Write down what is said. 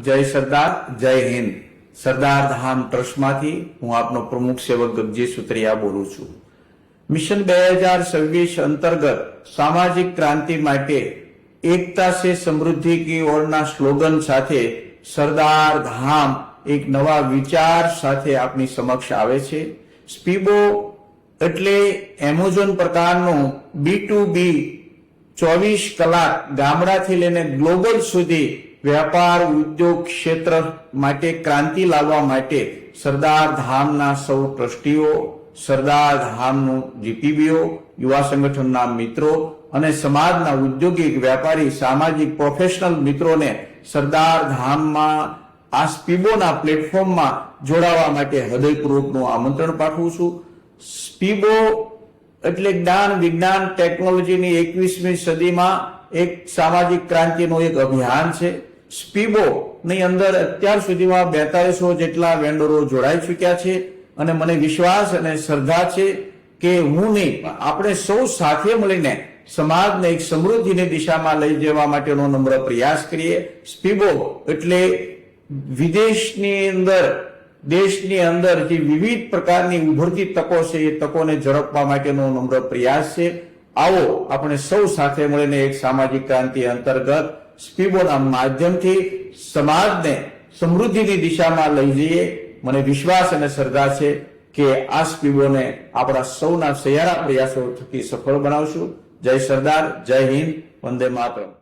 जय सरदार, जय हिंद। सरदार धाम ट्रस्टमांथी હું આપનો પ્રમુખ સેવક ગગજી સુત્રિયા બોલું છું। મિશન 2026 અંતર્ગત સામાજિક ક્રાંતિ માટે એકતા સે સમૃદ્ધિ કી ઓરના સ્લોગન સાથે સરદાર ધામ એક નવા વિચાર સાથે આપની સમક્ષ આવે છે। સ્પીબો એટલે એમેઝોન પ્રકારનું B2B 24 કલાક ગામડાથી લઈને ગ્લોબલ સુધી व्यापार उद्योग क्षेत्र माटे क्रांति लाववा माटे सरदार धामना सौ ट्रस्टीओ, सरदार धामनो जीपीबीओ, युवा संगठनना मित्रों अने समाजना उद्योगिक व्यापारी सामाजिक प्रोफेशनल मित्रों ने सरदार धाममां आ स्पीबोना प्लेटफॉर्ममां जोड़ावा माटे हृदयपूर्वकनुं आमंत्रण पाठवुं छुं। स्पीबो एटले ज्ञान विज्ञान टेक्नोलॉजीनी 21મી સદીમાં एक सामाजिक क्रांतिनो एक अभियान छे। स्पीबो ની અંદર અત્યાર સુધીમાં 4200 જેટલા વેન્ડરો જોડાઈ ચૂક્યા છે અને મને વિશ્વાસ અને શ્રદ્ધા છે કે હું નહીં આપણે સૌ સાથે મળીને સમાજને એક સમૃદ્ધિની દિશામાં લઈ જવા માટેનો નમ્ર પ્રયાસ કરીએ। સ્પીબો એટલે વિદેશની અંદર દેશની અંદર જે વિવિધ પ્રકારની ઉભરતી તકો છે એ તકોને ઝડપવા માટેનો નમ્ર પ્રયાસ છે। आओ अपने सौ साथे मळीने एक सामाजिक क्रांति अंतर्गत स्पीबोना माध्यमथी समाजने समृद्धिनी दिशामां लई जईए। मने विश्वास अने श्रद्धा छे के आ स्पीबोने आपणा सौना सहियारा प्रयासो थकी सफल बनावशुं। जय सरदार, जय हिंद, वंदे मातरम।